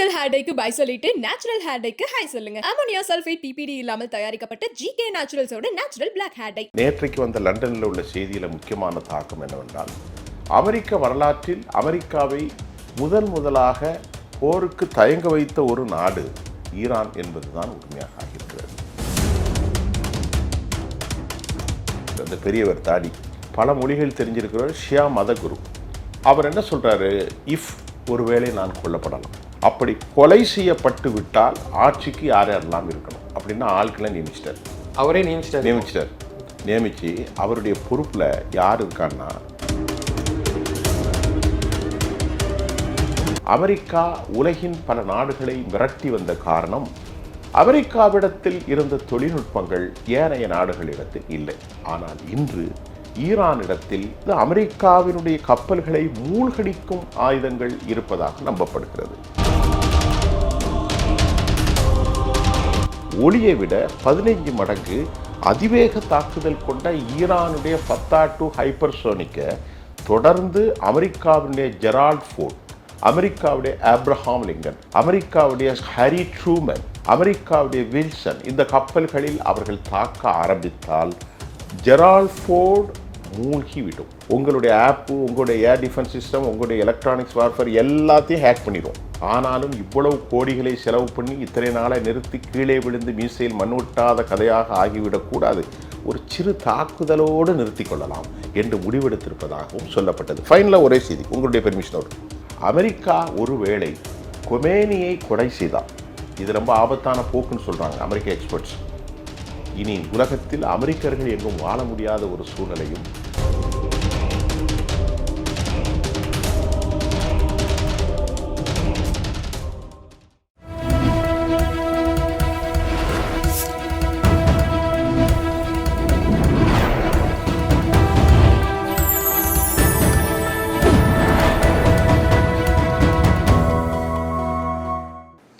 Chemical hair டைக்கு bye சொல்லிட்டு natural hair டைக்கு ஹை சொல்லுங்க. அமோனியா சல்ஃபேட் பிபிடி இல்லாமல் தயாரிக்கப்பட்ட ஜிகே நேச்சுரல்ஸோட நேச்சுரல் பிளாக் ஹேர் டை. நேற்றைக்கு வந்த லண்டனில் உள்ள செய்தியில் முக்கியமான தாக்கம் என்னவென்றால், அமெரிக்க வரலாற்றில் அமெரிக்காவை முதலாக போருக்கு தயங்க வைத்த ஒரு நாடு ஈரான் என்பதுதான் உண்மையாக ஆகியிருக்கிறது. அந்த பெரியவர் தாடி பல மொழிகள் தெரிஞ்சிருக்கிறவர் ஷியா மதகுரு. அவர் என்ன சொல்றாரு, இஃப் ஒருவேளை நான் கொல்லப்படலாம், அப்படி கொலை செய்யப்பட்டு விட்டால் ஆட்சிக்கு யாரெல்லாம் இருக்கணும் அப்படின்னா ஆட்களை நியமிச்சிட்டார். அவரே நியமிச்சு அவருடைய பொறுப்பில் யார் இருக்கான்னா, அமெரிக்கா உலகின் பல நாடுகளை மிரட்டி வந்த காரணம், அமெரிக்காவிடத்தில் இருந்த தொழில்நுட்பங்கள் ஏனைய நாடுகளிடத்தில் இல்லை. ஆனால் இன்று ஈரானிடத்தில் அமெரிக்காவினுடைய கப்பல்களை மூழ்கடிக்கும் ஆயுதங்கள் இருப்பதாக நம்பப்படுகிறது. ஒளியை விட 15 மடங்கு அதிவேக தாக்குதல் கொண்ட ஈரானுடைய ஃபத்தா-2 ஹைப்பர்சோனிக்கை தொடர்ந்து அமெரிக்காவுடைய ஜெரால்ட் ஃபோர்ட், அமெரிக்காவுடைய ஆப்ரஹாம் லிங்கன், அமெரிக்காவுடைய ஹாரி ட்ரூமன், அமெரிக்காவுடைய வில்சன், இந்த கப்பல்களில் அவர்கள் தாக்க ஆரம்பித்தால் ஜெரால்ட் ஃபோர்ட் மூழ்கிவிடும். உங்களுடைய ஆப்பு, உங்களுடைய ஏர் டிஃபென்ஸ் சிஸ்டம், உங்களுடைய எலக்ட்ரானிக்ஸ் வார்ஃபேர் எல்லாத்தையும் ஹேக் பண்ணிடும். ஆனாலும் இவ்வளவு கோடிகளை செலவு பண்ணி இத்தனை நாளை நிறுத்தி கீழே விழுந்து மீசையில் மண்ணொட்டாத கதையாக ஆகிவிடக்கூடாது, ஒரு சிறு தாக்குதலோடு நிறுத்தி கொள்ளலாம் என்று முடிவெடுத்திருப்பதாகவும் சொல்லப்பட்டது. ஃபைனலாக ஒரே செய்தி, உங்களுடைய பெர்மிஷனோடு, அமெரிக்கா ஒருவேளை கொமேனியை கொலை செய்தால், இது ரொம்ப ஆபத்தான போக்குன்னு சொல்கிறாங்க அமெரிக்க எக்ஸ்பர்ட்ஸ். இனி உலகத்தில் அமெரிக்கர்கள் எங்கும் வாழ முடியாத ஒரு சூழ்நிலையும்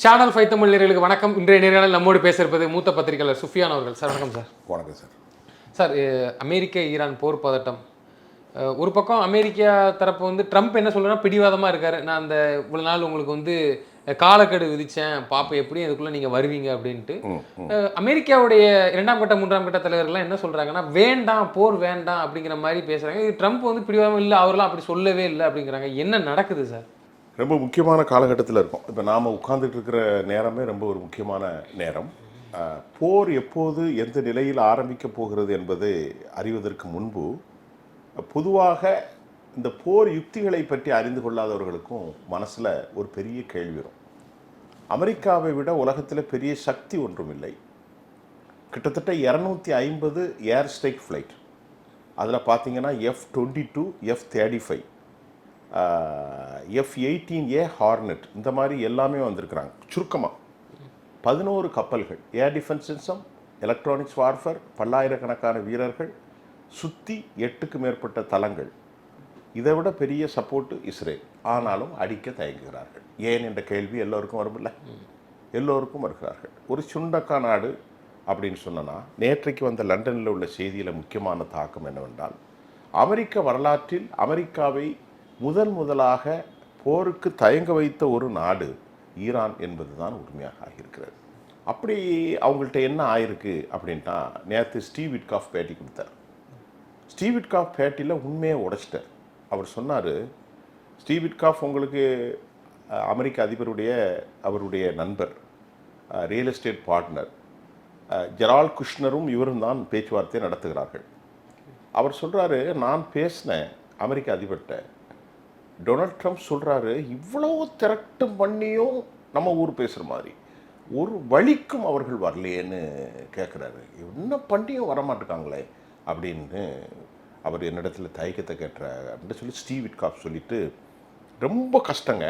சேனல் 5 தமிழ் நேயர்களுக்கு வணக்கம். இன்றைய நேரத்தில் நம்மோடு பேசியிருப்பது மூத்த பத்திரிகையாளர் சுஃபியான் அவர்கள். சார் வணக்கம் சார். வணக்கம் சார். சார், அமெரிக்க ஈரான் போர் பதட்டம் ஒரு பக்கம், அமெரிக்கா தரப்பு வந்து ட்ரம்ப் என்ன சொல்கிறேன்னா பிடிவாதமாக இருக்கார். நான் அந்த இவ்வளோ நாள் உங்களுக்கு வந்து காலக்கெடு விதித்தேன், பாப்பா எப்படி அதுக்குள்ளே நீங்கள் வருவீங்க அப்படின்ட்டு. அமெரிக்காவுடைய 2ஆம் கட்ட 3ஆம் கட்ட தலைவர்கள்லாம் என்ன சொல்கிறாங்கன்னா, வேண்டாம் போர் வேண்டாம் அப்படிங்கிற மாதிரி பேசுகிறாங்க. இது ட்ரம்ப் வந்து பிடிவாதம் இல்லை, அவரெல்லாம் அப்படி சொல்லவே இல்லை அப்படிங்கிறாங்க. என்ன நடக்குது சார்? ரொம்ப முக்கியமான காலகட்டத்தில் இருக்கும். இப்போ நாம் உட்கார்ந்துட்டு இருக்கிற நேரமே ரொம்ப ஒரு முக்கியமான நேரம். போர் எப்போது எந்த நிலையில் ஆரம்பிக்க போகிறது என்பதை அறிவதற்கு முன்பு, பொதுவாக இந்த போர் யுக்திகளை பற்றி அறிந்து கொள்ளாதவர்களுக்கும் மனசில் ஒரு பெரிய கேள்வி வரும். அமெரிக்காவை விட உலகத்தில் பெரிய சக்தி ஒன்றும் இல்லை. கிட்டத்தட்ட 250 ஏர் ஸ்ட்ரைக் ஃப்ளைட், அதில் பார்த்தீங்கன்னா F-22, F-35, F-18A ஹார்னெட், இந்த மாதிரி எல்லாமே வந்திருக்கிறாங்க. சுருக்கமாக 11 கப்பல்கள், air defence system, electronics warfare, பல்லாயிரக்கணக்கான வீரர்கள், சுற்றி 8க்கு மேற்பட்ட தளங்கள். இதை விட பெரிய சப்போர்ட்டு இஸ்ரேல். ஆனாலும் அடிக்க தயங்குகிறார்கள். ஏன் என்ற கேள்வி எல்லோருக்கும் வரும்ல, எல்லோருக்கும் வருகிறார்கள். ஒரு சுண்டக்கா நாடு அப்படின்னு சொன்னனா, நேற்றைக்கு வந்த லண்டனில் உள்ள செய்தியில் முக்கியமான தாக்கம் என்னவென்றால், அமெரிக்க வரலாற்றில் அமெரிக்காவை முதலாக போருக்கு தயங்க வைத்த ஒரு நாடு ஈரான் என்பது தான் உண்மையாக ஆகியிருக்கிறது. அப்படி அவங்கள்ட்ட என்ன ஆயிருக்கு அப்படின்ட்டா, நேற்று ஸ்டீவ் விட்காஃப் பேட்டி கொடுத்தார். ஸ்டீவ் விட்காஃப் பேட்டியில் உண்மையை உடைச்சிட்டார். அவர் சொன்னார், ஸ்டீவ் விட்காஃப் உங்களுக்கு அமெரிக்க அதிபருடைய அவருடைய நண்பர், ரியல் எஸ்டேட் பார்ட்னர் ஜெரால்ட் குஷ்னரும் இவரும் தான் பேச்சுவார்த்தை நடத்துகிறார்கள். அவர் சொல்கிறாரு, நான் பேசினேன் அமெரிக்க அதிபர்கிட்ட, டொனால்ட் ட்ரம்ப் சொல்கிறாரு, இவ்வளோ திரட்டும் பண்ணியும் நம்ம ஊர் பேசுகிற மாதிரி ஒரு வழிக்கும் அவர்கள் வரலையேன்னு கேட்குறாரு. என்ன பண்ணியும் வரமாட்டுக்காங்களே அப்படின்னு அவர் என்னிடத்தில் தயக்கத்தை கேட்டுறாரு அப்படின்னு சொல்லி ஸ்டீவ் விட்காஃப் சொல்லிட்டு, ரொம்ப கஷ்டங்க,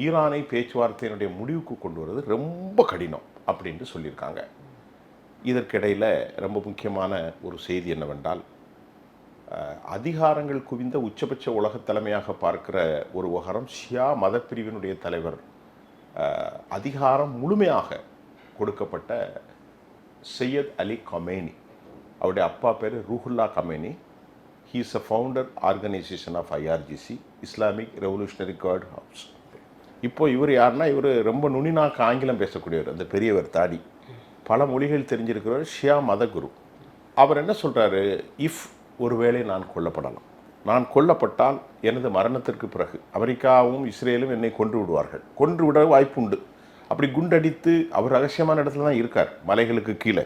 ஈரானை பேச்சுவார்த்தையினுடைய முடிவுக்கு கொண்டு வர்றது ரொம்ப கடினம் அப்படின்ட்டு சொல்லியிருக்காங்க. இதற்கிடையில் ரொம்ப முக்கியமான ஒரு செய்தி என்னவென்றால், அதிகாரங்கள் குவிந்த உச்சபட்ச உலக தலைமையாக பார்க்கிற ஒரு விவகாரம், ஷியா மதப்பிரிவினுடைய தலைவர், அதிகாரம் முழுமையாக கொடுக்கப்பட்ட சையத் அலி கமேனி, அவருடைய அப்பா பேர் Ruhollah Khamenei. He is a founder organisation of IRGC, Islamic revolutionary guard house. இப்போ இவர் யாருன்னா, இவர் ரொம்ப நுனிநாக்கு ஆங்கிலம் பேசக்கூடியவர், அந்த பெரியவர் தாடி, பல மொழிகள் தெரிஞ்சிருக்கிறவர், ஷியா மதகுரு. அவர் என்ன சொல்கிறாரு, இஃப் ஒருவேளை நான் கொல்லப்படலாம், நான் கொல்லப்பட்டால் எனது மரணத்திற்கு பிறகு அமெரிக்காவும் இஸ்ரேலும் என்னை கொன்று விடுவார்கள், கொன்று விட வாய்ப்பு உண்டு. அப்படி குண்டடித்து, அவர் ரகசியமான இடத்துல தான் இருக்கார், மலைகளுக்கு கீழே.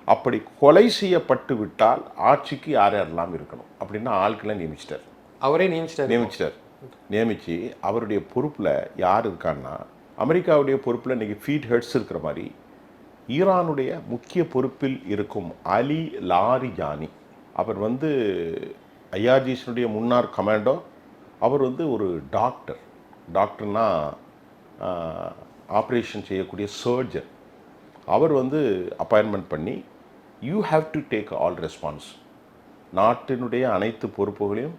அப்படி கொலை செய்யப்பட்டு விட்டால் ஆட்சிக்கு யார் யாரெல்லாம் இருக்கணும் அப்படின்னு ஆட்களை நியமிச்சிட்டார். அவரே நியமித்து அவருடைய பொறுப்பில் யார் இருக்கான்னா, அமெரிக்காவுடைய பொறுப்பில் இன்றைக்கி ஃபீட் ஹெட்ஸ் இருக்கிற மாதிரி ஈரானுடைய முக்கிய பொறுப்பில் இருக்கும் அலி லாரிஜானி. அவர் வந்து ஐஆர்ஜிசினுடைய முன்னாள் கமாண்டோ. அவர் வந்து ஒரு டாக்டர்னா ஆப்ரேஷன் செய்யக்கூடிய சர்ஜன். அவர் வந்து அப்பாயின்மெண்ட் பண்ணி, you have to take all response, நாட்டினுடைய அனைத்து பொறுப்புகளையும்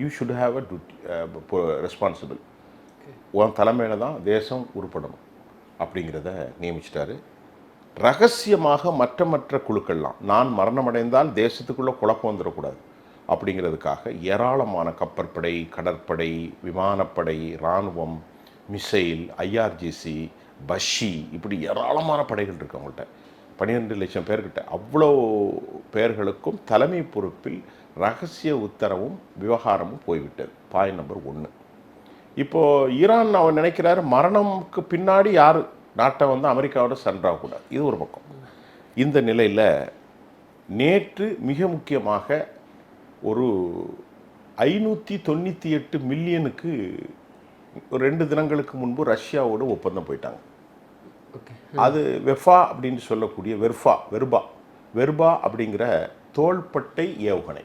you should have a responsible, உன் தலைமையில் தான் தேசம் உருப்படணும் அப்படிங்கிறத நியமிச்சிட்டாரு. ரகசியமாக மற்ற குழுக்கள்லாம், நான் மரணமடைந்தால் தேசத்துக்குள்ளே குழப்பம் வந்துடக்கூடாது அப்படிங்கிறதுக்காக ஏராளமான கப்பற்படை, கடற்படை, விமானப்படை, இராணுவம், மிசைல், ஐஆர்ஜிசி, பஷி, இப்படி ஏராளமான படைகள் இருக்குது அவங்கள்ட்ட. 12 லட்சம் பேர்கிட்ட. அவ்வளோ பேர்களுக்கும் தலைமை பொறுப்பில் ரகசிய உத்தரவும் விவகாரமும் போய்விட்டது. Point number 1. இப்போது ஈரான் அவர் நினைக்கிறாரு, மரணம்க்கு பின்னாடி யார் நாட்டை வந்து அமெரிக்காவோட சண்டாகக்கூடாது. இது ஒரு பக்கம். இந்த நிலையில் நேற்று மிக முக்கியமாக ஒரு 598 மில்லியனுக்கு 2 தினங்களுக்கு முன்பு ரஷ்யாவோட ஒப்பந்தம் போயிட்டாங்க. அது வெர்பா அப்படின்னு சொல்லக்கூடிய வெர்பா அப்படிங்கிற தோள்பட்டை ஏவுகணை.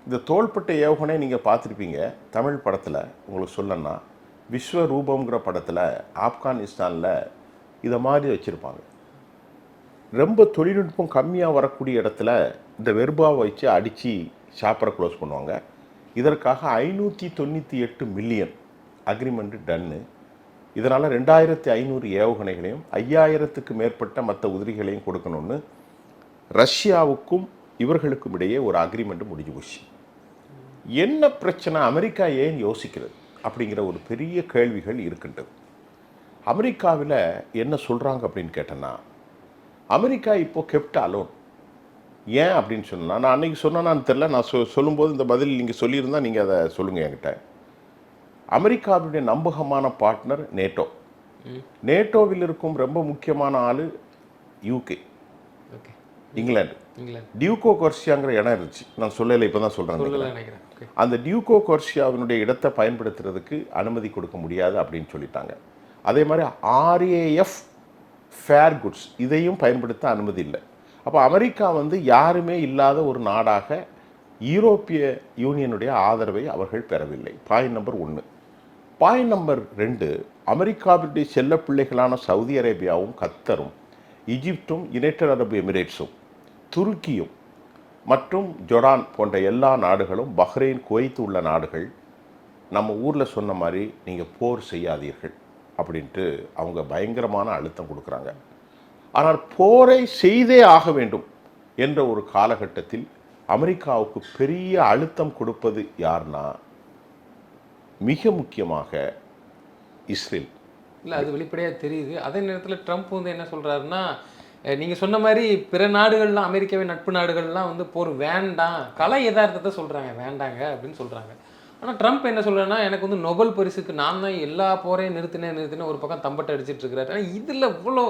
இந்த தோள்பட்டை ஏவுகணை நீங்கள் பார்த்துருப்பீங்க தமிழ் படத்தில். உங்களுக்கு சொல்லணும்னா, விஸ்வரூபங்கிற படத்தில் ஆப்கானிஸ்தானில் இதை மாதிரி வச்சுருப்பாங்க. ரொம்ப தொழில்நுட்பம் கம்மியாக வரக்கூடிய இடத்துல இந்த வெர்பாவை வச்சு அடித்து ஷாப்பரை க்ளோஸ் பண்ணுவாங்க. இதற்காக 598 மில்லியன் அக்ரிமெண்ட்டு டன்னு. இதனால் 2500 ஏவுகணைகளையும் 5000க்கு மேற்பட்ட மற்ற உதிரிகளையும் கொடுக்கணும்னு ரஷ்யாவுக்கும் இவர்களுக்கும் இடையே ஒரு அக்ரிமெண்ட்டு முடிஞ்சு போச்சு. என்ன பிரச்சனை, அமெரிக்கா ஏன் யோசிக்கிறது அப்படிங்கிற ஒரு பெரிய கேள்விகள் இருக்கின்றது. அமெரிக்காவில் என்ன சொல்கிறாங்க அப்படின்னு கேட்டேன்னா, அமெரிக்கா இப்போது கெப்ட் அலோன். ஏன் அப்படின்னு சொன்னால், நான் அன்றைக்கி சொன்னேன்னு தெரில, நான் சொல்லும்போது இந்த பதில் நீங்கள் சொல்லியிருந்தால் நீங்கள் அதை சொல்லுங்கள் என்கிட்ட. அமெரிக்காவுடைய நம்பகமான பார்ட்னர் நேட்டோ. நேட்டோவில் இருக்கும் ரொம்ப முக்கியமான ஆள் யூகே, இங்கிலாந்து. டியூகோ கொர்சியாங்கிற இடம் இருந்துச்சு, நான் சொல்லலை, இப்போ தான் சொல்கிறேன். அந்த டியூகோ கொர்சியாவினுடைய இடத்தை பயன்படுத்துறதுக்கு அனுமதி கொடுக்க முடியாது அப்படின்னு சொல்லிட்டாங்க. அதே மாதிரி RAF ஃபேர் குட்ஸ் இதையும் பயன்படுத்த அனுமதி இல்லை. அப்போ அமெரிக்கா வந்து யாருமே இல்லாத ஒரு நாடாக யூரோப்பிய யூனியனுடைய ஆதரவை அவர்கள் பெறவில்லை. Point number 1. பாயிண்ட் நம்பர் 2, அமெரிக்காவுடைய செல்ல பிள்ளைகளான சவுதி அரேபியாவும், கத்தரும், ஈஜிப்டும், யுனைடெட் அரபு எமிரேட்ஸும், துருக்கியும் மற்றும் ஜொர்டான் போன்ற எல்லா நாடுகளும், பஹ்ரைன், குவைத் உள்ள நாடுகள் நம்ம ஊரில் சொன்ன மாதிரி நீங்கள் போர் செய்யாதீர்கள் அப்படின்ட்டு அவங்க பயங்கரமான அழுத்தம் கொடுக்குறாங்க. ஆனால் போரை செய்தே ஆக வேண்டும் என்ற ஒரு காலகட்டத்தில் அமெரிக்காவுக்கு பெரிய அழுத்தம் கொடுப்பது யார்னா, மிக முக்கியமாக இஸ்ரேல். இல்லை, அது வெளிப்படையாக தெரியுது. அதே நேரத்தில் ட்ரம்ப் வந்து என்ன சொல்கிறாருன்னா, நீங்கள் சொன்ன மாதிரி பிற நாடுகள்லாம், அமெரிக்காவின் நட்பு நாடுகள்லாம் வந்து போர் வேண்டாம், கலை யதார்த்தத்தை சொல்கிறாங்க, வேண்டாங்க அப்படின்னு சொல்கிறாங்க. ஆனால் ட்ரம்ப் என்ன சொல்கிறேன்னா, எனக்கு வந்து நொபல் பரிசுக்கு நான் தான் எல்லா போரையும் நிறுத்தினேன் ஒரு பக்கம் தம்பட்டை அடிச்சிட்டு இருக்கிறாரு. ஆனால் இதில் இவ்வளோ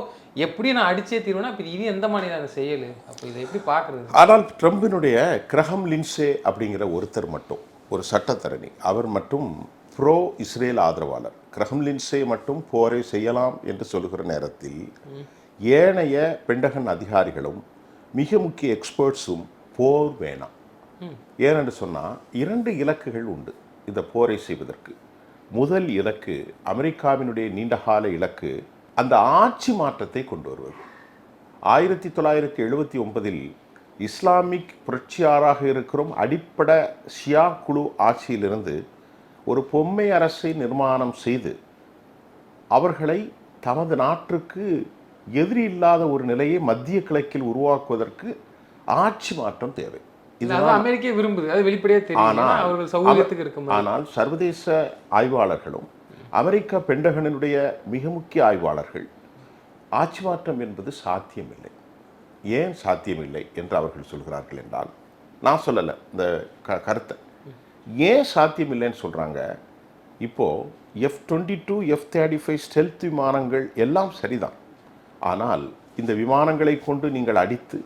எப்படி நான் அடிச்சே தீர்வேன்னா, இப்போ இது எந்த மாதிரியான செயல், அப்போ இதை எப்படி பார்க்குறது? ஆனால் ட்ரம்பினுடைய கிரஹம் லின்சே அப்படிங்கிற ஒருத்தர் மட்டும், ஒரு சட்டத்தரணி, அவர் மட்டும் ப்ரோ இஸ்ரேல் ஆதரவாளர். கிரஹம் லின்சே மட்டும் போரை செய்யலாம் என்று சொல்லுகிற நேரத்தில் ஏனைய பெண்டகன் அதிகாரிகளும் மிக முக்கிய எக்ஸ்பர்ட்ஸும் போர் வேணாம். ஏனென்று சொன்னால் 2 இலக்குகள் உண்டு இந்த போரை செய்வதற்கு. முதல் இலக்கு, அமெரிக்காவினுடைய நீண்டகால இலக்கு, அந்த ஆட்சி மாற்றத்தை கொண்டு வருவது. 1979 இஸ்லாமிக் புரட்சியாராக இருக்கிறோம் அடிப்படை ஷியா குழு ஆட்சியிலிருந்து ஒரு பொம்மை அரசை நிர்மாணம் செய்து அவர்களை தமது நாட்டிற்கு எதிரி இல்லாத ஒரு நிலையை மத்திய கிழக்கில் உருவாக்குவதற்கு ஆட்சி மாற்றம் தேவை. அமெரிக்கா விரும்புது, அது வெளிப்படையாக தெரியும். ஆனால் சர்வதேச ஆய்வாளர்களும் அமெரிக்கா பெண்டகனினுடைய மிக முக்கிய ஆய்வாளர்கள் ஆட்சி மாற்றம் என்பது சாத்தியமில்லை. ஏன் சாத்தியமில்லை என்று அவர்கள் சொல்கிறார்கள் என்றால், நான் சொல்லலை இந்த கருத்தை, ஏன் சாத்தியமில்லைன்னு சொல்கிறாங்க. இப்போது F-22 F-35 ஸ்டெல்த் விமானங்கள் எல்லாம் சரிதான். ஆனால் இந்த விமானங்களை கொண்டு நீங்கள் அடித்து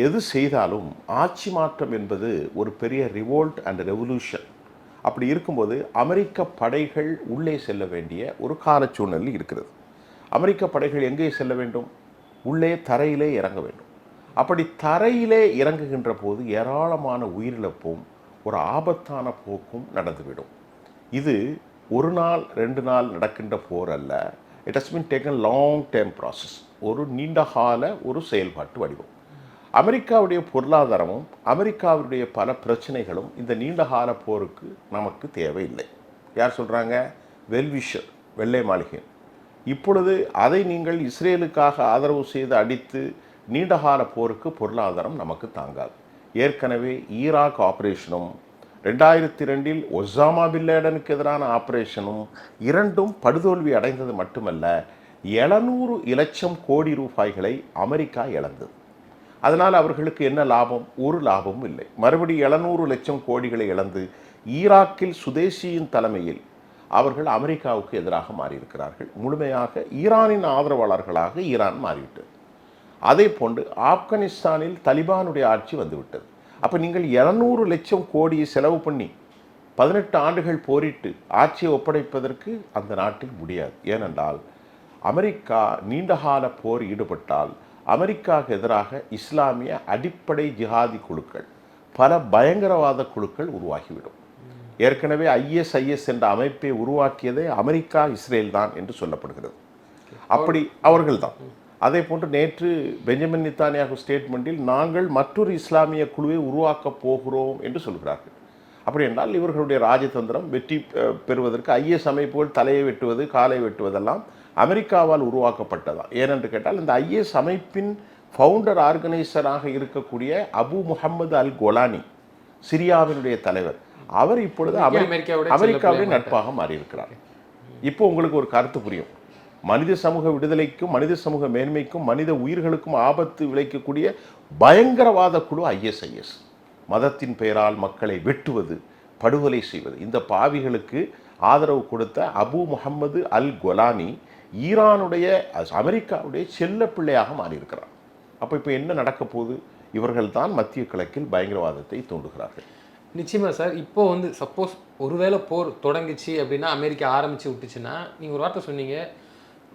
எது செய்தாலும் ஆட்சி மாற்றம் என்பது ஒரு பெரிய ரிவோல்ட் அண்ட் ரெவல்யூஷன். அப்படி இருக்கும்போது அமெரிக்க படைகள் உள்ளே செல்ல வேண்டிய ஒரு கால சூழ்நிலை இருக்கிறது. அமெரிக்க படைகள் எங்கே செல்ல வேண்டும்? உள்ளே தரையிலே இறங்க வேண்டும். அப்படி தரையிலே இறங்குகின்ற போது ஏராளமான உயிரிழப்பும் ஒரு ஆபத்தான போக்கும் நடந்துவிடும். இது ஒரு நாள் 2 நாள் நடக்கின்ற போர் அல்ல. It has been taken long term process. ஒரு நீண்ட கால ஒரு செயல்பாட்டு வடிவம். அமெரிக்காவுடைய பொருளாதாரமும் அமெரிக்காவுடைய பல பிரச்சனைகளும் இந்த நீண்ட கால போருக்கு நமக்கு தேவையில்லை. யார் சொல்கிறாங்க? வெல்விஷர், வெள்ளை மாளிகை. இப்பொழுது அதை நீங்கள் இஸ்ரேலுக்காக ஆதரவு செய்து அடித்து நீண்டகால போருக்கு பொருளாதாரம் நமக்கு தாங்காது. ஏற்கனவே ஈராக் ஆபரேஷனும் 2002 ஒசாமா பின்லேடனுக்கு எதிரான ஆபரேஷனும் இரண்டும் படுதோல்வி அடைந்தது மட்டுமல்ல, 700 லட்சம் கோடி ரூபாய்களை அமெரிக்கா இழந்தது. அதனால் அவர்களுக்கு என்ன லாபம்? ஒரு லாபமும் இல்லை. மறுபடியும் 700 லட்சம் கோடிகளை இழந்து ஈராக்கில் சுதேசியின் தலைமையில் அவர்கள் அமெரிக்காவுக்கு எதிராக மாறியிருக்கிறார்கள். முழுமையாக ஈரானின் ஆதரவாளர்களாக ஈரான் மாறிவிட்டது. அதே போன்று ஆப்கானிஸ்தானில் தலிபானுடைய ஆட்சி வந்துவிட்டது. அப்போ நீங்கள் 200 லட்சம் கோடியை செலவு பண்ணி 18 ஆண்டுகள் போரிட்டு ஆட்சியை ஒப்படைப்பதற்கு அந்த நாட்டில் முடியாது. ஏனென்றால் அமெரிக்கா நீண்டகால போர் ஈடுபட்டால் அமெரிக்காவுக்கு எதிராக இஸ்லாமிய அடிப்படை ஜிஹாதி குழுக்கள், பல பயங்கரவாத குழுக்கள் உருவாகிவிடும். ஏற்கனவே ISIS என்ற அமைப்பை உருவாக்கியதே அமெரிக்கா, இஸ்ரேல் தான் என்று சொல்லப்படுகிறது. அப்படி அவர்கள்தான். அதே போன்று நேற்று பெஞ்சமின் நெத்தன்யாகு ஸ்டேட்மெண்ட்டில் நாங்கள் மற்றொரு இஸ்லாமிய குழுவை உருவாக்கப் போகிறோம் என்று சொல்கிறார்கள். அப்படி என்றால் இவர்களுடைய ராஜதந்திரம் வெற்றி பெறுவதற்கு IS அமைப்புகள் தலையை வெட்டுவது, காலை வெட்டுவதெல்லாம் அமெரிக்காவால் உருவாக்கப்பட்டதான். ஏனென்று கேட்டால் இந்த IS அமைப்பின் ஃபவுண்டர் ஆர்கனைசராக இருக்கக்கூடிய அபு முஹம்மது அல் கோலானி, சிரியாவினுடைய தலைவர், அவர் இப்பொழுது அமெரிக்காவுடைய நட்பாக மாறியிருக்கிறார். இப்போ உங்களுக்கு ஒரு கருத்து புரியும். மனித சமூக விடுதலைக்கும் மனித சமூக மேன்மைக்கும் மனித உயிர்களுக்கும் ஆபத்து விளைக்கக்கூடிய பயங்கரவாத குழு ISIS. மதத்தின் பெயரால் மக்களை வெட்டுவது, படுகொலை செய்வது. இந்த பாவிகளுக்கு ஆதரவு கொடுத்த அபு முஹம்மது அல் கோலானி ஈரானுடைய, அமெரிக்காவுடைய செல்ல பிள்ளையாக மாறியிருக்கிறார். அப்போ இப்போ என்ன நடக்க போகுது? இவர்கள் தான் மத்திய கிழக்கில் பயங்கரவாதத்தை தூண்டுகிறார்கள். நிச்சயமாக சார். இப்போ சப்போஸ் ஒருவேளை போர் தொடங்குச்சு அப்படின்னா, அமெரிக்கா ஆரம்பித்து விட்டுச்சுன்னா, நீங்கள் ஒரு வார்த்தை சொன்னீங்க,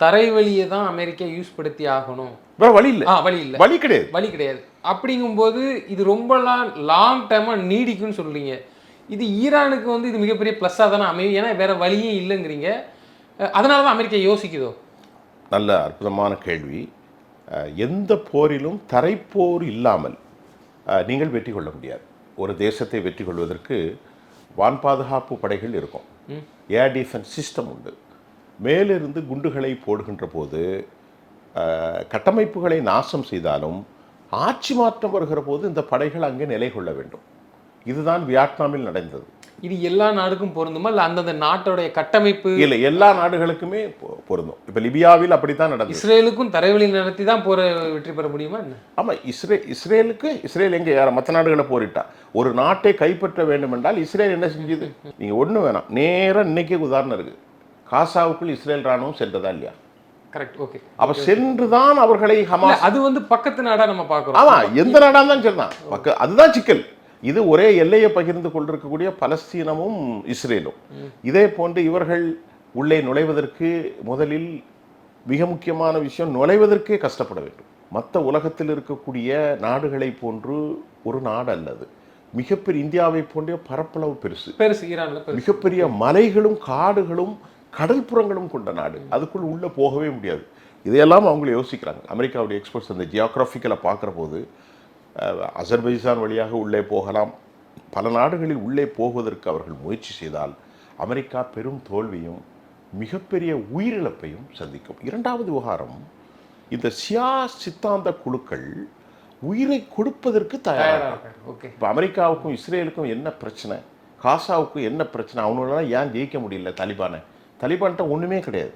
தரை வழியை தான் அமெரிக்கா யூஸ் படுத்தி ஆகணும். வேற வழி இல்லை. வழி கிடையாது. அப்படிங்கும்போது இது ரொம்ப லாங் டைமாக நீடிக்கும்னு சொல்கிறீங்க. இது ஈரானுக்கு இது மிகப்பெரிய ப்ளஸ்ஸாக தானே அமையும். ஏன்னா வேற வழியே இல்லைங்கிறீங்க. அதனால தான் அமெரிக்கா யோசிக்குதோ? நல்ல அற்புதமான கேள்வி. எந்த போரிலும் தரைப்போர் இல்லாமல் நீங்கள் வெற்றி கொள்ள முடியாது. ஒரு தேசத்தை வெற்றி கொள்வதற்கு வான் பாதுகாப்பு படைகள் இருக்கும், ஏர் டிஃபென்ஸ் சிஸ்டம் உண்டு. மேலிருந்து குண்டுகளை போடுகின்ற போது கட்டமைப்புகளை நாசம் செய்தாலும் ஆட்சி மாற்றம் வருகிற போது இந்த படைகள் அங்கே நிலை கொள்ள வேண்டும். இதுதான் வியட்நாமில் நடந்தது. இது எல்லா நாடுக்கும் பொருந்துமா, இல்லை அந்தந்த நாட்டோடைய கட்டமைப்பு? இல்லை, எல்லா நாடுகளுக்குமே பொருந்தும். இப்போ லிபியாவில் அப்படித்தான் நடந்தது. இஸ்ரேலுக்கும் தரைவழி நடத்தி தான் போற வெற்றி பெற முடியுமா என்ன? ஆமாம், இஸ்ரேல் எங்கே யார மற்ற நாடுகளை போரிட்டா? ஒரு நாட்டை கைப்பற்ற வேண்டும் என்றால் இஸ்ரேல் என்ன செஞ்சது? நீங்கள் ஒன்றும் வேணாம், நேராக இன்னைக்கே உதாரணம் இருக்குது. காசாவுக்குள் இஸ்ரேல் ராணுவம் சென்றதா இல்லையா? Correct, okay. அப்ப சென்றுதான் அவர்களை ஹமாஸ், அது பக்கத்து நாடா நம்ம பார்க்கிறோம். ஆமா, எந்த நாடா தான் சரிதான். அதுதான் சிக்கல். இது ஒரே எல்லையை பகிர்ந்து கொண்டிருக்கக்கூடிய பலஸ்தீனமும் இஸ்ரேலும். இதே போன்று இவர்கள் உள்ளே நுழைவதற்கு முதலில் மிக முக்கியமான விஷயம், நுழைவதற்கே கஷ்டப்பட வேண்டும். மற்ற உலகத்தில் இருக்கக்கூடிய நாடுகளை போன்று ஒரு நாடு அல்லது மிகப்பெரிய இந்தியாவை போன்ற பரப்பளவு பெருசு ஈரான்ல மிகப்பெரிய மலைகளும் காடுகளும் கடல்புறங்களும் கொண்ட நாடு. அதுக்குள் உள்ளே போகவே முடியாது. இதையெல்லாம் அவங்க யோசிக்கிறாங்க. அமெரிக்காவுடைய எக்ஸ்பர்ட்ஸ் அந்த ஜியோகிராஃபிக்கலை பார்க்குற போது அசர்பைஜான் வழியாக உள்ளே போகலாம். பல நாடுகளில் உள்ளே போவதற்கு அவர்கள் முயற்சி செய்தால் அமெரிக்கா பெரும் தோல்வியும் மிகப்பெரிய உயிரிழப்பையும் சந்திக்கும். இரண்டாவது விவகாரம், இந்த ஷியா சித்தாந்த குழுக்கள் உயிரை கொடுப்பதற்கு தயாராக. இப்போ அமெரிக்காவுக்கும் இஸ்ரேலுக்கும் என்ன பிரச்சனை, காசாவுக்கும் என்ன பிரச்சனை, அவங்களால ஏன் ஜெயிக்க முடியல தாலிபானை? தலிபான்கிட்ட ஒன்றுமே கிடையாது.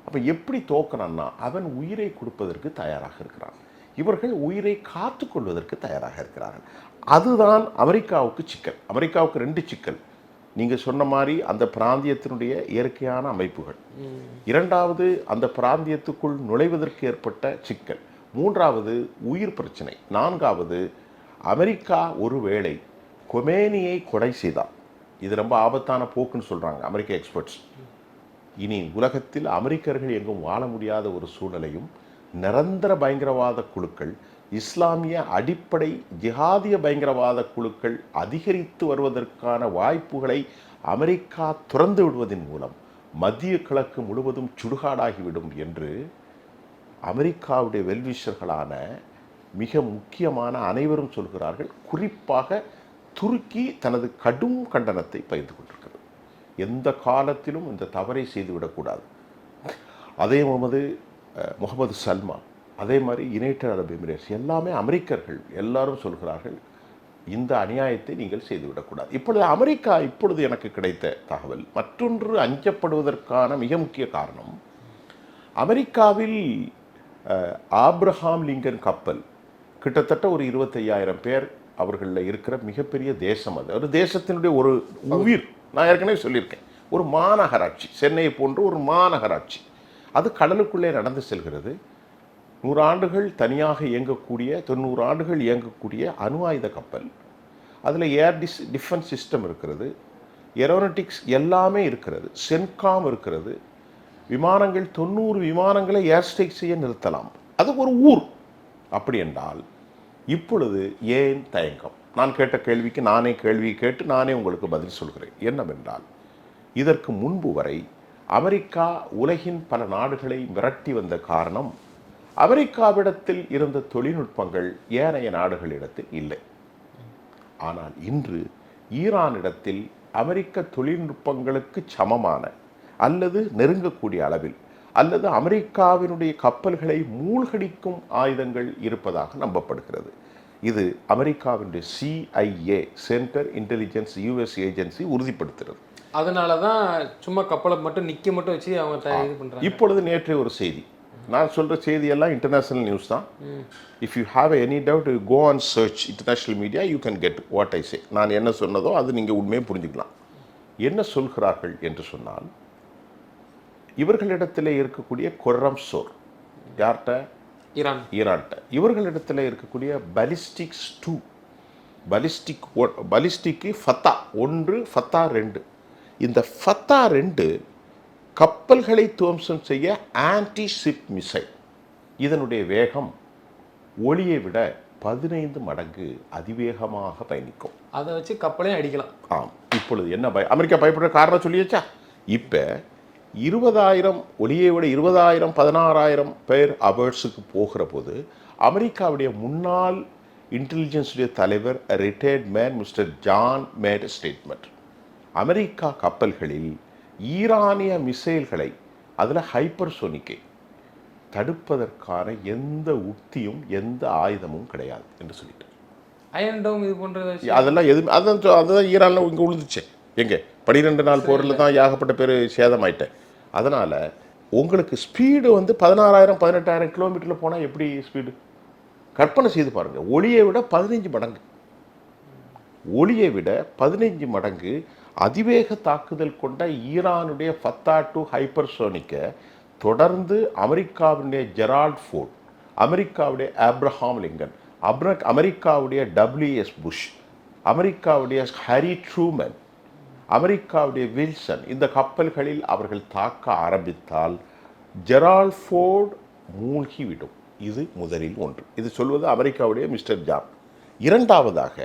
அப்போ எப்படி தோக்கணும்னா அவன் உயிரை கொடுப்பதற்கு தயாராக இருக்கிறான், இவர்கள் உயிரை காத்து கொள்வதற்கு தயாராக இருக்கிறார்கள். அதுதான் அமெரிக்காவுக்கு சிக்கல். அமெரிக்காவுக்கு 2 சிக்கல். நீங்கள் சொன்ன மாதிரி அந்த பிராந்தியத்தினுடைய இயற்கையான அமைப்புகள், 2வது அந்த பிராந்தியத்துக்குள் நுழைவதற்கு ஏற்பட்ட சிக்கல், 3வது உயிர் பிரச்சனை, 4வது அமெரிக்கா ஒருவேளை கொமேனியை கொலை செய்தால், இது ரொம்ப ஆபத்தான போக்குன்னு சொல்கிறாங்க அமெரிக்க எக்ஸ்பர்ட்ஸ். இனி உலகத்தில் அமெரிக்கர்கள் எங்கும் வாழ முடியாத ஒரு சூழ்நிலையும், நிரந்தர பயங்கரவாத குழுக்கள், இஸ்லாமிய அடிப்படை ஜிஹாதிய பயங்கரவாத குழுக்கள் அதிகரித்து வருவதற்கான வாய்ப்புகளை அமெரிக்கா துறந்து விடுவதன் மூலம் மத்திய கிழக்கு முழுவதும் சுடுகாடாகிவிடும் என்று அமெரிக்காவுடைய வெல்விஷர்களான மிக முக்கியமான அனைவரும் சொல்கிறார்கள். குறிப்பாக துருக்கி தனது கடும் கண்டனத்தை பகிர்ந்து கொண்டிருக்கிறது. எந்த காலத்திலும் இந்த தவறை செய்துவிடக்கூடாது. அதே முகமது சல்மான், அதே மாதிரி யுனைடெட் அரப் எமிரேட்ஸ், எல்லாமே அமெரிக்கர்கள் எல்லாரும் சொல்கிறார்கள் இந்த அநியாயத்தை நீங்கள் செய்துவிடக்கூடாது. இப்பொழுது அமெரிக்கா, இப்பொழுது எனக்கு கிடைத்த தகவல் மற்றொன்று அஞ்சப்படுவதற்கான மிக முக்கிய காரணம், அமெரிக்காவில் ஆப்ரஹாம் லிங்கன் கப்பல் கிட்டத்தட்ட ஒரு 25,000 பேர் அவர்களில் இருக்கிற மிகப்பெரிய தேசம். அது ஒரு தேசத்தினுடைய ஒரு உயிர். நான் ஏற்கனவே சொல்லியிருக்கேன், ஒரு மாநகராட்சி, சென்னையை போன்ற ஒரு மாநகராட்சி, அது கடலுக்குள்ளே நடந்து செல்கிறது. 100 ஆண்டுகள் தனியாக இயங்கக்கூடிய, 90 ஆண்டுகள் இயங்கக்கூடிய அணு ஆயுத கப்பல். அதில் ஏர் டிஃபென்ஸ் சிஸ்டம் இருக்கிறது, ஏரோனட்டிக்ஸ் எல்லாமே இருக்கிறது, சென்காம் இருக்கிறது. விமானங்கள் 90 விமானங்களை ஏர் ஸ்ட்ரைக் செய்ய நிறுத்தலாம். அது ஒரு ஊர். அப்படி என்றால் இப்பொழுது ஏன் தயக்கம்? நான் கேட்ட கேள்விக்கு நானே கேள்வி கேட்டு நானே உங்களுக்கு பதில் சொல்கிறேன். என்னவென்றால், இதற்கு முன்பு வரை அமெரிக்கா உலகின் பல நாடுகளை மிரட்டி வந்த காரணம், அமெரிக்காவிடத்தில் இருந்த தொழில்நுட்பங்கள் ஏனைய நாடுகளிடத்தில் இல்லை. ஆனால் இன்று ஈரானிடத்தில் அமெரிக்க தொழில்நுட்பங்களுக்கு சமமான அல்லது நெருங்கக்கூடிய அளவில் அல்லது அமெரிக்காவினுடைய கப்பல்களை மூழ்கடிக்கும் ஆயுதங்கள் இருப்பதாக நம்பப்படுகிறது. இது அமெரிக்காவினுடைய CIA, centre intelligence US agency உறுதிப்படுத்துகிறது. அதனால தான் சும்மா கப்பலை மட்டும் மட்டும் வச்சு அவங்க இது பண்ணுறாங்க. இப்பொழுது நேற்றைய ஒரு செய்தி, நான் சொல்கிற செய்தியெல்லாம் இன்டர்நேஷ்னல் நியூஸ் தான். If you have any doubt, go on search international media, you can get what I say. நான் என்ன சொன்னதோ அது நீங்கள் உண்மையை புரிஞ்சுக்கலாம். என்ன சொல்கிறார்கள் என்று சொன்னால், இவர்களிடத்தில் இருக்கக்கூடிய கொர்ரம் சோர், யார்கிட்ட? ஈரான்கிட்ட. இவர்களிடத்தில் இருக்கக்கூடிய பலிஸ்டிக்ஸ் 2, பலிஸ்டிக்கு ஃபத்தா 1, ஃபத்தா 2. இந்த ஃபத்தா 2 கப்பல்களை துவம்சம் செய்ய ஆன்டி ஷிப் மிசைல். இதனுடைய வேகம் ஒளியை விட 15 மடங்கு அதிவேகமாக பயணிக்கும். அதை வச்சு கப்பலையும் அடிக்கலாம். ஆம். இப்பொழுது என்ன அமெரிக்கா பயப்படுற காரணம் சொல்லியாச்சா? இப்போ 20,000 ஒளியை விட 20,000 16,000 பேர் அவர்ஸுக்கு போகிற போது அமெரிக்காவுடைய முன்னாள் இன்டெலிஜென்ஸுடைய தலைவர் retired man mister John made statement. America கப்பல்களில் ஈரானிய மிசைல்களை, அதில் ஹைப்பர்சோனிக்கை தடுப்பதற்கான எந்த உத்தியும் எந்த ஆயுதமும் கிடையாது என்று சொல்லிட்டு, அயன் டோம் இது போன்ற அதெல்லாம் எதுவுமே, அதுதான் ஈரானில் இங்கே விழுந்துச்சு. எங்கே 12 நாள் போரில் தான் ஏகப்பட்ட பேர் சேதமாயிட்டேன். அதனால் உங்களுக்கு ஸ்பீடு 16,000 18,000 கிலோமீட்டரில் போனால் எப்படி ஸ்பீடு கற்பனை செய்து பாருங்கள். ஒளியை விட 15 மடங்கு, ஒளியை விட 15 மடங்கு அதிவேக தாக்குதல் கொண்ட ஈரானுடைய ஃபத்தா 2 ஹைப்பர்சோனிக்கை தொடர்ந்து அமெரிக்காவுடைய ஜெரால்ட் ஃபோர்ட், அமெரிக்காவுடைய ஆப்ரஹாம் லிங்கன், அமெரிக்காவுடைய WS புஷ், அமெரிக்காவுடைய ஹாரி ட்ரூமன், அமெரிக்காவுடைய வில்சன், இந்த கப்பல்களில் அவர்கள் தாக்க ஆரம்பித்தால் ஜெரால்ட் ஃபோர்ட் மூழ்கிவிடும். இது முதலில் ஒன்று. இது சொல்வது அமெரிக்காவுடைய மிஸ்டர் ஜான். இரண்டாவதாக,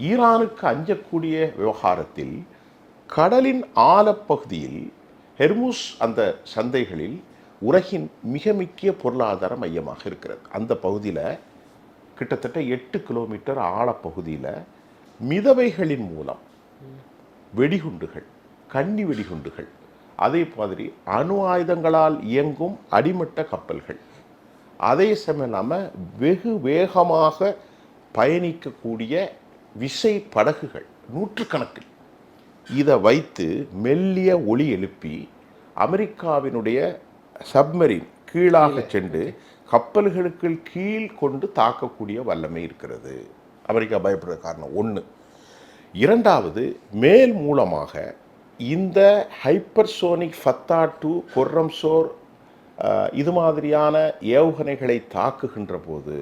ஈரானுக்கு அஞ்சக்கூடிய விவகாரத்தில் கடலின் ஆழப்பகுதியில் ஹெர்முஸ் அந்த சந்தைகளில் உலகின் மிக முக்கிய பொருளாதார மையமாக இருக்கிறது. அந்த பகுதியில் கிட்டத்தட்ட 8 கிலோமீட்டர் ஆழப்பகுதியில் மிதவைகளின் மூலம் வெடிகுண்டுகள், கன்னி வெடிகுண்டுகள், அதே மாதிரி அணு ஆயுதங்களால் இயங்கும் அடிமட்ட கப்பல்கள், அதே சமயம் இல்லாமல் வெகு வேகமாக பயணிக்கக்கூடிய விசை படகுகள், 100 கணக்கில் இதை வைத்து மெல்லிய ஒளி எழுப்பி அமெரிக்காவினுடைய சப்மரீன் கீழாக சென்று கப்பல்களுக்கு கீழ் கொண்டு தாக்கக்கூடிய வல்லமை இருக்கிறது. அமெரிக்கா பயப்படுற காரணம் ஒன்று. இரண்டாவது, மேல் மூலமாக இந்த ஹைப்பர்சோனிக் ஃபத்தா 2 கொர்ரம்சோர் இது மாதிரியான ஏவுகணைகளை தாக்குகின்ற போது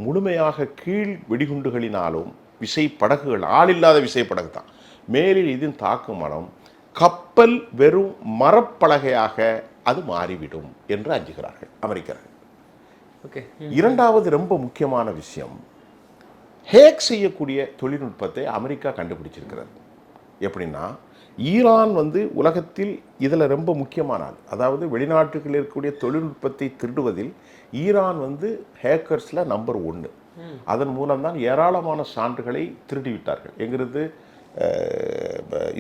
முழுமையாக கீழ் வெடிகுண்டுகளினாலும் விசைப்படகுகள், ஆளில்லாத விசைப்படகு தான், மேலில் இதன் தாக்குமனம் கப்பல் வெறும் மரப்பலகையாக அது மாறிவிடும் என்று அஞ்சுகிறார்கள் அமெரிக்கர்கள். ஓகே. இரண்டாவது ரொம்ப முக்கியமான விஷயம், ஹேக் செய்யக்கூடிய தொழில்நுட்பத்தை அமெரிக்கா கண்டுபிடிச்சிருக்கிறது. எப்படின்னா, ஈரான் உலகத்தில் இதில் ரொம்ப முக்கியமான ஆள். அதாவது வெளிநாட்டுகளில் இருக்கக்கூடிய தொழில்நுட்பத்தை திருடுவதில் ஈரான் ஹேக்கர்ஸில் நம்பர் 1. அதன் மூலம்தான் ஏராளமான சான்றுகளை திருடிவிட்டார்கள். எங்கிறது?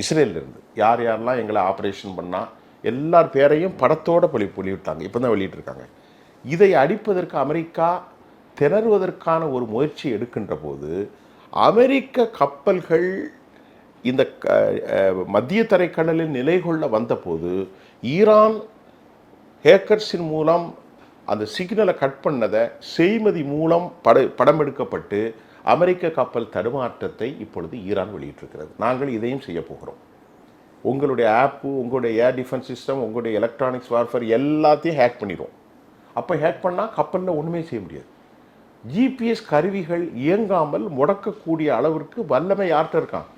இஸ்ரேலிருந்து யார் யாரெல்லாம் எங்களை ஆப்ரேஷன் பண்ணால் எல்லார் பேரையும் படத்தோடு வெளியிட்டாங்க. இப்போ தான் வெளியிட்டிருக்காங்க. இதை அடிப்பதற்கு அமெரிக்கா திணறுவதற்கான ஒரு முயற்சி எடுக்கின்ற போது அமெரிக்க கப்பல்கள் இந்த மத்திய தரைக்கடலில் நிலை கொள்ள வந்தபோது ஈரான் ஹேக்கர்ஸின் மூலம் அந்த சிக்னலை கட் பண்ணதை செய்மதி மூலம் படம் எடுக்கப்பட்டு அமெரிக்க கப்பல் தடுமாற்றத்தை இப்பொழுது ஈரான் வெளியிட்டிருக்கிறது. நாங்கள் இதையும் செய்ய போகிறோம். உங்களுடைய ஆப்பு, உங்களுடைய ஏர் டிஃபென்ஸ் சிஸ்டம், உங்களுடைய எலக்ட்ரானிக்ஸ் வார்ஃபேர் எல்லாத்தையும் ஹேக் பண்ணிடுவோம். அப்போ ஹேக் பண்ணால் கப்பலில் ஒன்றுமே செய்ய முடியாது. ஜிபிஎஸ் கருவிகள் இயங்காமல் முடக்கக்கூடிய அளவிற்கு வல்லமை யார்கிட்ட இருக்கான்?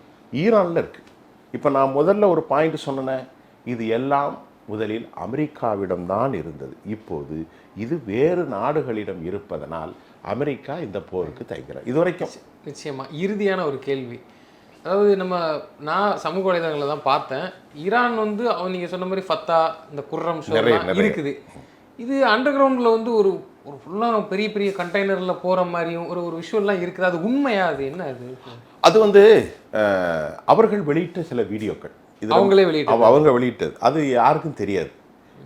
ஈரானில் இருக்குது. இப்போ நான் முதல்ல ஒரு பாயிண்ட் சொன்னேன், இது எல்லாம் முதலில் அமெரிக்காவிடம்தான் இருந்தது. இப்போது இது வேறு நாடுகளிடம் இருப்பதனால் அமெரிக்கா இந்த போருக்கு தயங்குகிறார். இதுவரைக்கும் நிச்சயமாக இறுதியான ஒரு கேள்வி, அதாவது நான் சமூக வலைதளங்களில் தான் பார்த்தேன், ஈரான் அவன் நீங்கள் சொன்ன மாதிரி ஃபத்தா, இந்த குர்ரம் இருக்குது. இது அண்டர் கிரவுண்டில் ஒரு ஒரு ஃபுல்லாக பெரிய பெரிய கண்டெய்னரில் போகிற மாதிரியும் ஒரு ஒரு விஷயம்லாம் இருக்குது. அது உண்மையா? அது என்ன? அது அவர்கள் வெளியிட்ட சில வீடியோக்கள், இது அவங்களே அவங்க வெளியிட்டது, அது யாருக்கும் தெரியாது.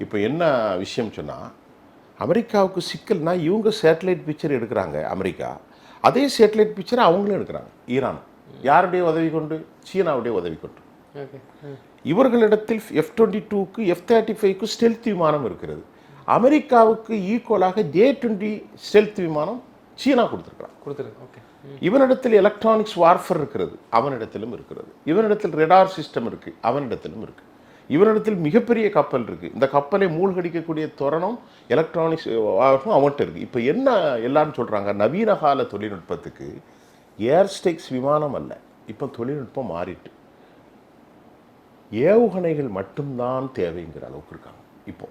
இப்போ என்ன விஷயம் சொன்னால், அமெரிக்காவுக்கு சிக்கல்னா இவங்க சேட்டலைட் பிக்சர் எடுக்கிறாங்க அமெரிக்கா, அதே சேட்டலைட் பிக்சரை அவங்களும் எடுக்கிறாங்க ஈரான். யாருடைய உதவி கொண்டு? சீனாவுடைய உதவி கொண்டு. இவர்களிடத்தில் F-22க்கு F-35க்கு ஸ்டெல்த் விமானம் இருக்கிறது. அமெரிக்காவுக்கு ஈக்குவலாக J-20 ஸ்டெல்த் விமானம் சீனா கொடுத்துருக்கான். இவனிடத்தில் எலக்ட்ரானிக்ஸ் வார்ஃபர் இருக்கிறது, அவனிடத்திலும் இருக்கிறது. இவனிடத்தில் ரெடார் சிஸ்டம் இருக்குது, அவனிடத்திலும் இருக்குது. இவனிடத்தில் மிகப்பெரிய கப்பல் இருக்குது. இந்த கப்பலை மூழ்கடிக்கக்கூடிய தோரணம் எலக்ட்ரானிக்ஸ் வார்ஃபும் அவன்கிட்ட இருக்குது. இப்போ என்ன எல்லாரும் சொல்கிறாங்க, நவீன கால தொழில்நுட்பத்துக்கு ஏர்ஸ்டெக்ஸ் விமானம் அல்ல, இப்போ தொழில்நுட்பம் மாறிட்டு ஏவுகணைகள் மட்டும்தான் தேவைங்கிற அளவுக்கு இருக்காங்க. இப்போ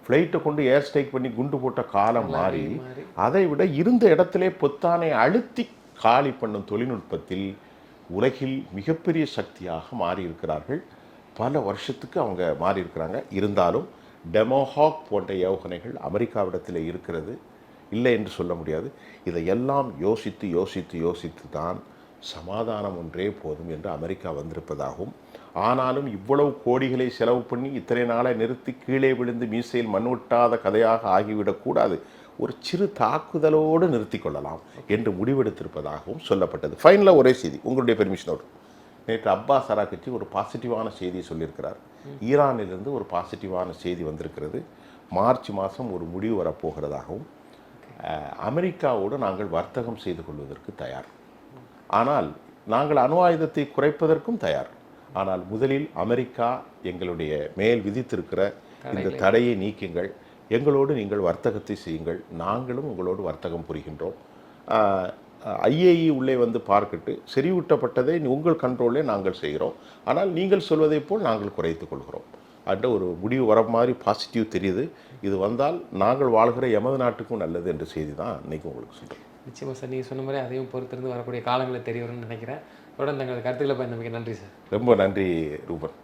ஃப்ளைட்டை கொண்டு ஏர் ஸ்ட்ரைக் பண்ணி குண்டு போட்ட காலம் மாறி அதை விட இருந்த இடத்திலே பொத்தானை அழுத்தி காலி பண்ணும் தொழில்நுட்பத்தில் உலகில் மிகப்பெரிய சக்தியாக மாறி இருக்கிறார்கள். பல வருஷத்துக்கு அவங்க மாறி இருக்கிறாங்க. இருந்தாலும் டெமோஹாக் போன்ற ஏவுகணைகள் அமெரிக்காவிடத்தில் இருக்கிறது, இல்லை என்று சொல்ல முடியாது. இதையெல்லாம் யோசித்து யோசித்து யோசித்து தான் சமாதானம் ஒன்றே போதும் என்று அமெரிக்கா வந்திருப்பதாகவும், ஆனாலும் இவ்வளவு கோடிகளை செலவு பண்ணி இத்தனை நாளை நிறுத்தி கீழே விழுந்து மீசையில் மண்ணுட்டாத கதையாக ஆகிவிடக்கூடாது, ஒரு சிறு தாக்குதலோடு நிறுத்தி கொள்ளலாம் என்று முடிவெடுத்திருப்பதாகவும் சொல்லப்பட்டது. ஃபைனலாக ஒரே செய்தி, உங்களுடைய பெர்மிஷனோடு, நேற்று அப்பாஸ் அராக்சி ஒரு பாசிட்டிவான செய்தியை சொல்லியிருக்கிறார். ஈரானிலிருந்து ஒரு பாசிட்டிவான செய்தி வந்திருக்கிறது. மார்ச் மாதம் ஒரு முடிவு வரப்போகிறதாகவும், அமெரிக்காவோடு நாங்கள் வர்த்தகம் செய்து கொள்வதற்கு தயார், ஆனால் நாங்கள் அணு ஆயுதத்தை குறைப்பதற்கும் தயார், ஆனால் முதலில் அமெரிக்கா எங்களுடைய மேல் விதித்திருக்கிற இந்த தடையை நீக்குங்கள், எங்களோடு நீங்கள் வர்த்தகத்தை செய்யுங்கள், நாங்களும் உங்களோடு வர்த்தகம் புரிகின்றோம், ஐஏஇ உள்ளே பார்க்கட்டு செறிவூட்டப்பட்டதை உங்கள் கண்ட்ரோலே நாங்கள் செய்கிறோம், ஆனால் நீங்கள் சொல்வதை போல் நாங்கள் குறைத்து கொள்கிறோம் என்ற ஒரு முடிவு வர மாதிரி பாசிட்டிவ் தெரியுது. இது வந்தால் நாங்கள் வாழ்கிற எமது நாட்டுக்கும் நல்லது என்ற செய்தி தான் இன்றைக்கி உங்களுக்கு சொல்கிறேன். நிச்சயமாக சார், நீங்கள் சொன்ன மாதிரி அதையும் பொறுத்திருந்து வரக்கூடிய காலங்களில் தெரிய வரும்னு நினைக்கிறேன். தொடர்ந்து தங்களது கருத்துக்களை பயந்தமைக்கு நன்றி சார். ரொம்ப நன்றி ரூபன்.